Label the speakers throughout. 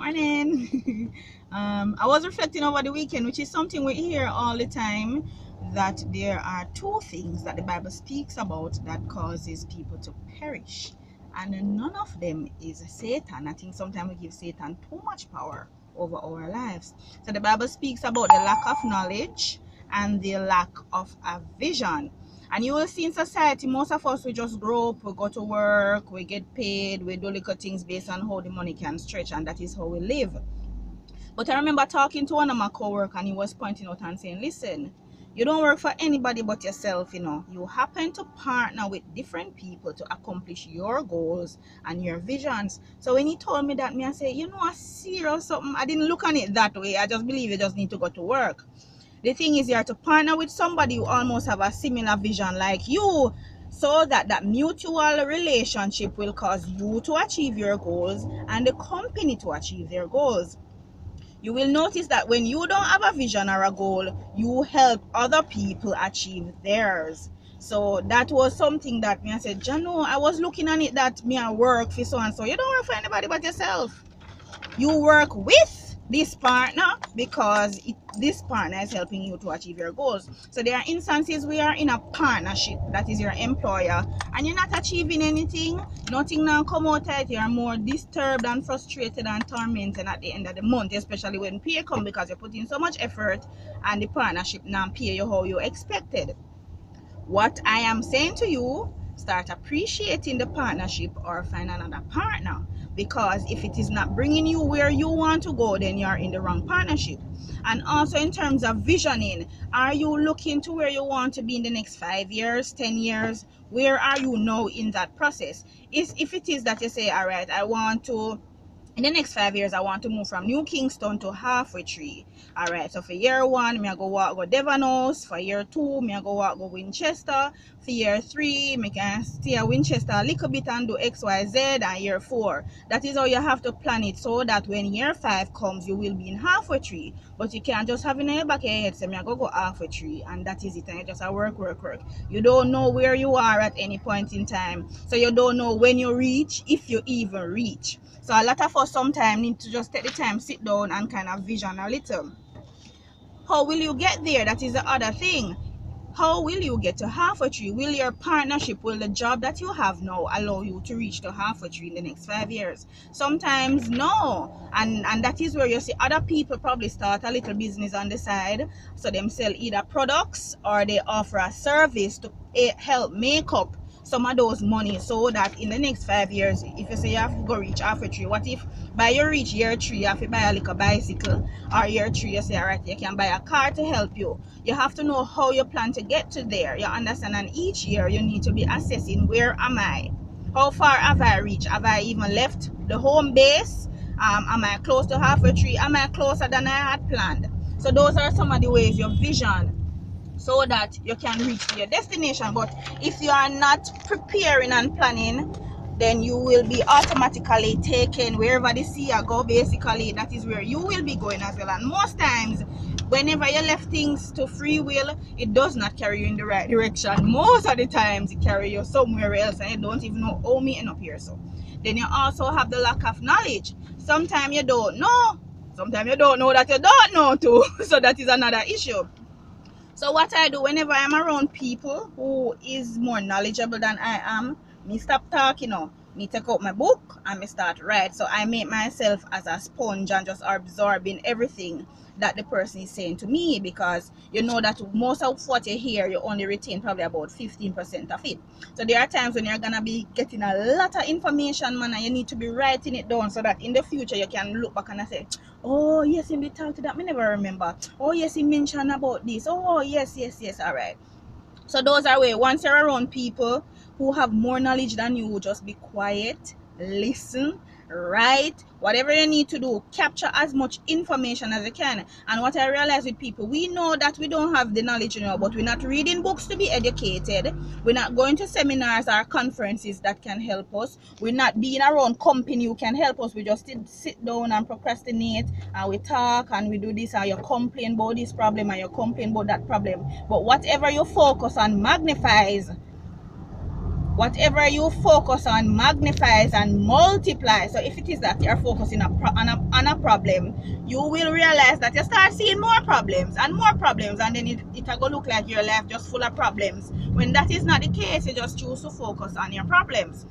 Speaker 1: Morning. I was reflecting over the weekend, which is something we hear all the time, that there are two things that the Bible speaks about that causes people to perish, and none of them is Satan. I think sometimes we give Satan too much power over our lives. So the Bible speaks about the lack of knowledge and the lack of a vision. And you will see in society, most of us, we just grow up, we go to work, we get paid, we do little things based on how the money can stretch, and that is how we live. But I remember talking to one of my co-workers, and he was pointing out and saying, listen, you don't work for anybody but yourself, You happen to partner with different people to accomplish your goals and your visions. So when he told me that, I said, a serious something. I didn't look on it that way. I just believe you just need to go to work. The thing is, you have to partner with somebody who almost have a similar vision like you, so that mutual relationship will cause you to achieve your goals and the company to achieve their goals. You will notice that when you don't have a vision or a goal, you help other people achieve theirs. So that was something that I said, Jano, I was looking on it that me I work for so and so. You don't work for anybody but yourself. You work with this partner because this partner is helping you to achieve your goals. So there are instances where you're in a partnership, that is your employer, and you're not achieving anything, nothing now come out of it. You're more disturbed and frustrated and tormented at the end of the month, especially when pay come, because you're putting so much effort and the partnership now pay you how you expected. What I am saying to you, start appreciating the partnership or find another partner, because if it is not bringing you where you want to go, then you're in the wrong partnership. And also in terms of visioning, are you looking to where you want to be in the next 5 years, 10 years? Where are you now in that process? If it is that you say, all right, I want to, in the next 5 years, I want to move from New Kingston to Halfway Tree. All right, so for year one, me I go walk go Devon House. For year two, me I go walk go Winchester. For year three, me can stay at Winchester a little bit and do XYZ. And year four, that is how you have to plan it, so that when year five comes, you will be in Halfway Tree. But you can't just have in your back of your head, say, me I go Halfway Tree, and that is it. And you just work. You don't know where you are at any point in time. So you don't know when you reach, if you even reach. So a lot of us sometimes need to just take the time, sit down and kind of vision a little. How will you get there? That is the other thing. How will you get to Halfway Tree? Will your partnership, will the job that you have now allow you to reach to Halfway Tree in the next 5 years? Sometimes no. And that is where you see other people probably start a little business on the side. So them sell either products or they offer a service to help make up some of those money, so that in the next 5 years, if you say you have to go reach Halfway Tree, what if by you reach year 3 you have to buy a little bicycle, or year 3 you say, all right, you can buy a car to help you. You have to know how you plan to get to there, you understand? And each year you need to be assessing, where am I, how far have I reached, have I even left the home base, am I close to Halfway Tree, am I closer than I had planned? So those are some of the ways your vision, so that you can reach your destination. But if you are not preparing and planning, then you will be automatically taken wherever the sea go. Basically, that is where you will be going as well. And most times, whenever you left things to free will, it does not carry you in the right direction. Most of the times it carry you somewhere else, and you don't even know how me end up here. So then you also have the lack of knowledge. Sometimes you don't know, sometimes you don't know that you don't know too. So that is another issue. So what I do whenever I'm around people who is more knowledgeable than I am, me stop talking now. Me take out my book and me start write. So I make myself as a sponge and just absorbing everything that the person is saying to me, because you know that most of what you hear, you only retain probably about 15% of it. So there are times when you're gonna be getting a lot of information, man, and you need to be writing it down, so that in the future you can look back and say, oh yes, he be talked to that, me never remember. Oh yes, he mentioned about this. Oh yes, all right. So those are ways. Once you're around people who have more knowledge than you, just be quiet, listen, write, whatever you need to do, capture as much information as you can. And what I realize with people, we know that we don't have the knowledge, but we're not reading books to be educated. We're not going to seminars or conferences that can help us. We're not being around company who can help us. We just sit down and procrastinate, and we talk and we do this, and you complain about this problem and you complain about that problem. But whatever you focus on magnifies Whatever you focus on magnifies and multiplies. So if it is that you're focusing on a problem, you will realize that you start seeing more problems, and then it will look like your life just full of problems. When that is not the case, you just choose to focus on your problems.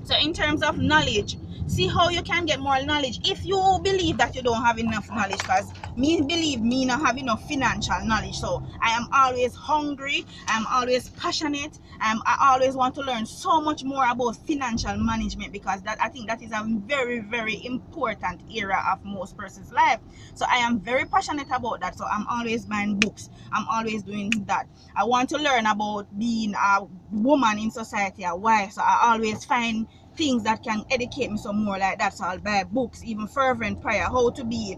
Speaker 1: So in terms of knowledge, see how you can get more knowledge. If you believe that you don't have enough knowledge, because me not have enough financial knowledge, so I am always hungry, I'm always passionate, I always want to learn so much more about financial management, because I think that is a very, very important area of most person's life. So I am very passionate about that. So I'm always buying books, I'm always doing that. I want to learn about being a woman in society, a wife, so I always find things that can educate me some more like that. So I'll buy books, even fervent prayer, how to be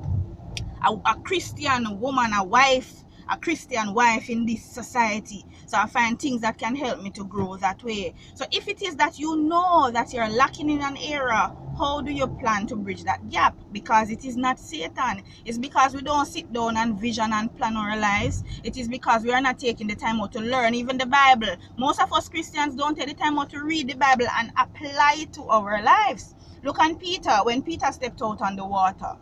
Speaker 1: a Christian woman, a Christian wife in this society. So I find things that can help me to grow that way. So if it is that you know that you're lacking in an area, how do you plan to bridge that gap? Because it is not Satan. It's because we don't sit down and vision and plan our lives. It is because we are not taking the time out to learn even the Bible. Most of us Christians don't take the time out to read the Bible and apply it to our lives. Look at Peter. When Peter stepped out on the water,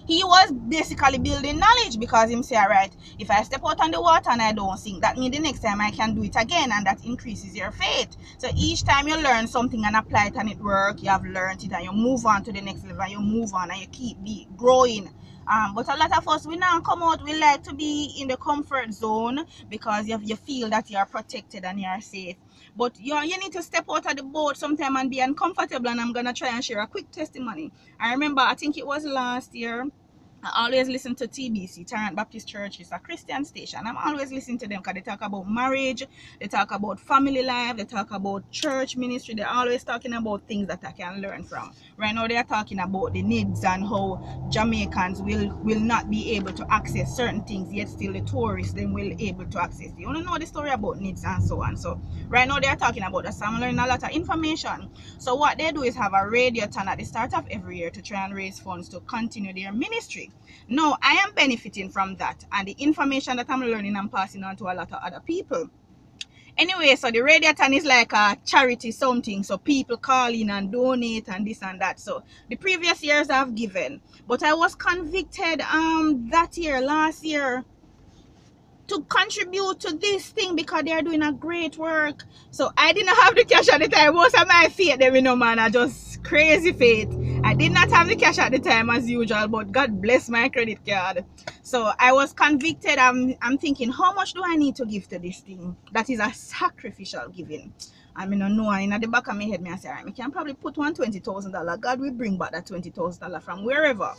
Speaker 1: he was basically building knowledge, because him say, all right, if I step out on the water and I don't sink, that means the next time I can do it again, and that increases your faith. So each time you learn something and apply it and it work, you have learned it, and you move on to the next level, and you move on and you keep growing. But a lot of us, we now come out, we like to be in the comfort zone, because you feel that you are protected and you are safe. But you need to step out of the boat sometime and be uncomfortable. And I'm going to try and share a quick testimony. I remember, I think it was last year, I always listen to TBC, Tarrant Baptist Church. It's a Christian station. I'm always listening to them because they talk about marriage, they talk about family life, they talk about church ministry. They're always talking about things that I can learn from. Right now they're talking about the needs and how Jamaicans will not be able to access certain things, yet still the tourists then will able to access. You want to know the story about needs and so on. So right now they're talking about that. So I'm learning a lot of information. So what they do is have a radiothon at the start of every year to try and raise funds to continue their ministry. No, I am benefiting from that, and the information that I'm learning, I'm passing on to a lot of other people. Anyway, so the radiothon is like a charity something, so people call in and donate and this and that. So the previous years I've given, but I was convicted last year, to contribute to this thing, because they are doing a great work. So I didn't have the cash at the time. Most of my faith, man, I just crazy faith. I did not have the cash at the time as usual, but God bless my credit card. So I was convicted. I'm thinking, how much do I need to give to this thing? That is a sacrificial giving. I mean, I know, and at the back of my head, I say, all right, I can probably put $120,000. God will bring back that $20,000 from wherever.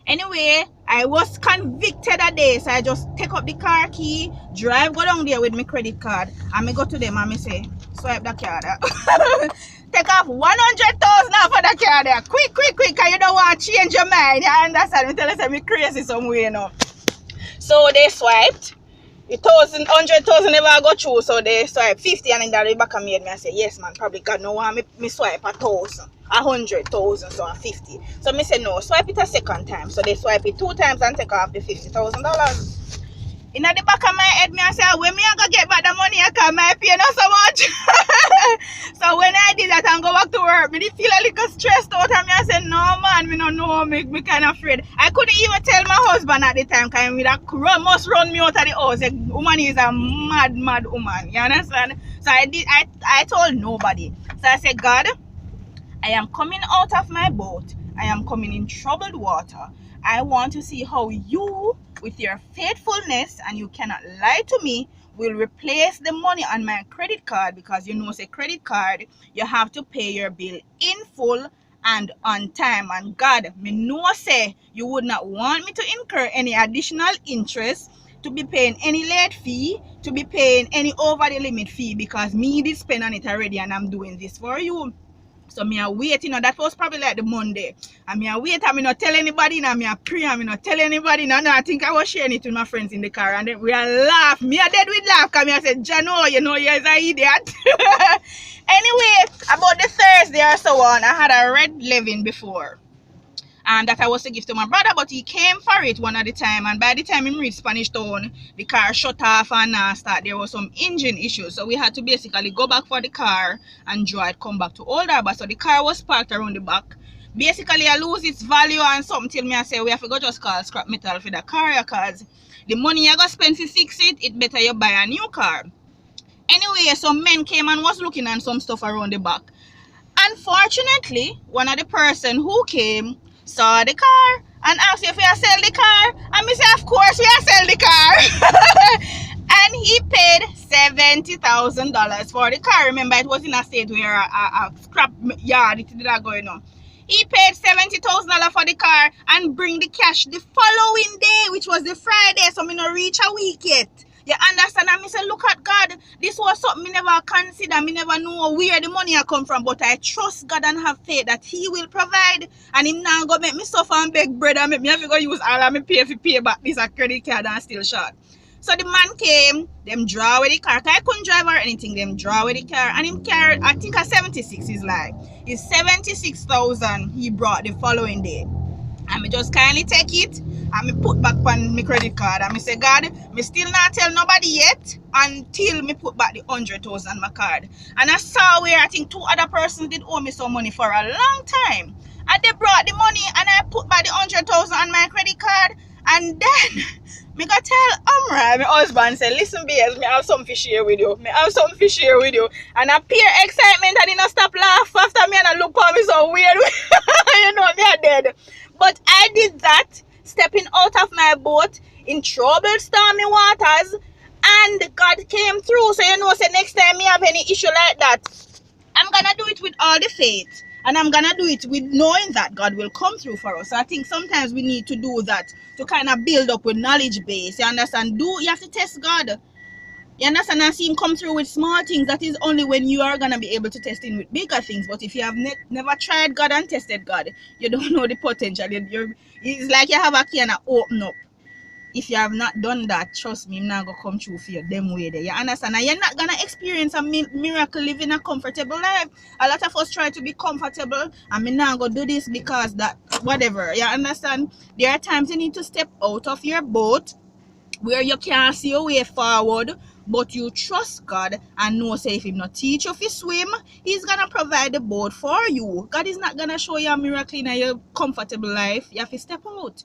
Speaker 1: Anyway, I was convicted a day, so I just take up the car key, go down there with my credit card, and I go to them and I say, swipe the card. Take off 100,000 off of the card there. Quick, because you don't want to change your mind. You understand? Me tell you, I'm crazy somewhere, you know. So they swiped. 100,000 never go through, so they swipe 50, and then the back of me I say, yes man, probably God no want me swipe 1,000, 100,000, so 50. So me say no, swipe it a second time. So they swipe it 2 times and take off the $50,000. In the back of my head, I say, when me I go get back the money, I can't pay not so much. So when I did that and go back to work, me feel a little stressed out, and I said, no man, me no know, me kind of afraid. I couldn't even tell my husband at the time, because he must run me out of the house. The woman is a mad woman, you understand? So I told nobody. So I said, God, I am coming out of my boat. I am coming in troubled water. I want to see how you, with your faithfulness, and you cannot lie to me, will replace the money on my credit card, because you know, say credit card, you have to pay your bill in full and on time. And God, me know say you would not want me to incur any additional interest, to be paying any late fee, to be paying any over the limit fee, because me did spend on it already, and I'm doing this for you. So me a wait, that was probably like the Monday. And me a wait, and me not tell anybody, and me a pray, and me not tell anybody. And I think I was sharing it with my friends in the car, and then we are laugh. Me a dead with laugh, because me I said, Jano, you know, you're an idiot. Anyway, about the Thursday or so on, I had a red living before. and that I was to give to my brother, but he came for it one at the time, and by the time he reached Spanish Town, the car shut off and start. There was some engine issues, so we had to basically go back for the car and draw it come back to Old Harbour. So the car was parked around the back. Basically, I lose its value and something till me I say we have to go just call scrap metal for the car, because the money you go spend to fix it better you buy a new car. Anyway, some men came and was looking at some stuff around the back. Unfortunately, one of the person who came saw the car and asked if we sell the car. And me say, of course we sell the car. And he paid $70,000 for the car. Remember, it was in a state where a scrap yard it did not going on. He paid $70,000 for the car and bring the cash the following day, which was the Friday, so me not reach a week yet. You understand? And me say, look at God. This was something me never consider. Me never know where the money I come from. But I trust God and have faith that He will provide. And Him now go make me suffer and beg bread and make me have to go use all of me pay back this a credit card and still short. So the man came, them draw with the car. I couldn't drive or anything. Them draw with the car. And him carried, I think a 76 is like. It's 76,000 he brought the following day. And me just kindly take it and me put back on my credit card. And me say, God, me still not tell nobody yet until me put back the 100,000 on my card. And I saw where I think 2 other persons did owe me some money for a long time. And they brought the money and I put back the 100,000 on my credit card. And then me got tell Umrah, my husband, say, listen, BS, me have something to share with you. Me have something to share with you. And I pure excitement and he not stop laugh after me and I look at me so weird. You know, me are dead. But I did that, stepping out of my boat in troubled, stormy waters, and God came through. So you know, say next time me have any issue like that, I'm gonna do it with all the faith, and I'm gonna do it with knowing that God will come through for us. So I think sometimes we need to do that to kind of build up with knowledge base. You understand? You have to test God. You understand? And see Him come through with small things. That is only when you are gonna be able to test Him with bigger things. But if you have never tried God and tested God, you don't know the potential. It's like you have a can of open up. If you have not done that, trust me, I'm not gonna come through for you them way there. You understand? And you're not gonna experience a miracle living a comfortable life. A lot of us try to be comfortable, and I'm not gonna do this because that whatever. You understand? There are times you need to step out of your boat where you can't see your way forward, but you trust God and know say if Him not teach you if you swim, He's gonna provide the boat for you. God is not gonna show you a miracle in your comfortable life. You have to step out.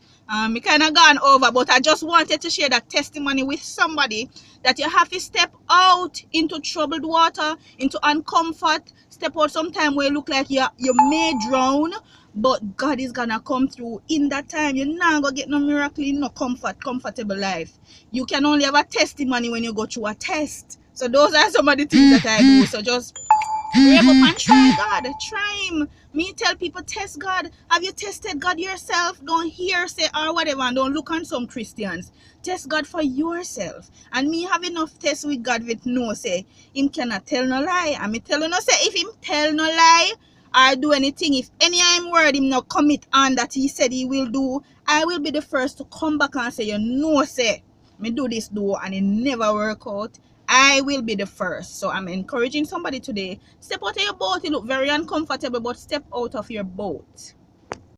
Speaker 1: We kind of gone over, but I just wanted to share that testimony with somebody that you have to step out into troubled water, into uncomfort. Step out sometime where you look like you may drown, but God is gonna come through in that time. You're not gonna get no miracle in no comfortable life. You can only have a testimony when you go through a test. So those are some of the things that I do. So just brave up and try God. Try Him. Me tell people, test God. Have you tested God yourself? Don't hear, say, or whatever, and don't look on some Christians. Test God for yourself. And me have enough test with God with no say, Him cannot tell no lie. And me tell you no say, if Him tell no lie, or do anything, if any Him word Him not commit on that He said He will do, I will be the first to come back and say, you know, say, me do this do, and it never work out. I will be the first. So I'm encouraging somebody today, step out of your boat. You look very uncomfortable, but step out of your boat.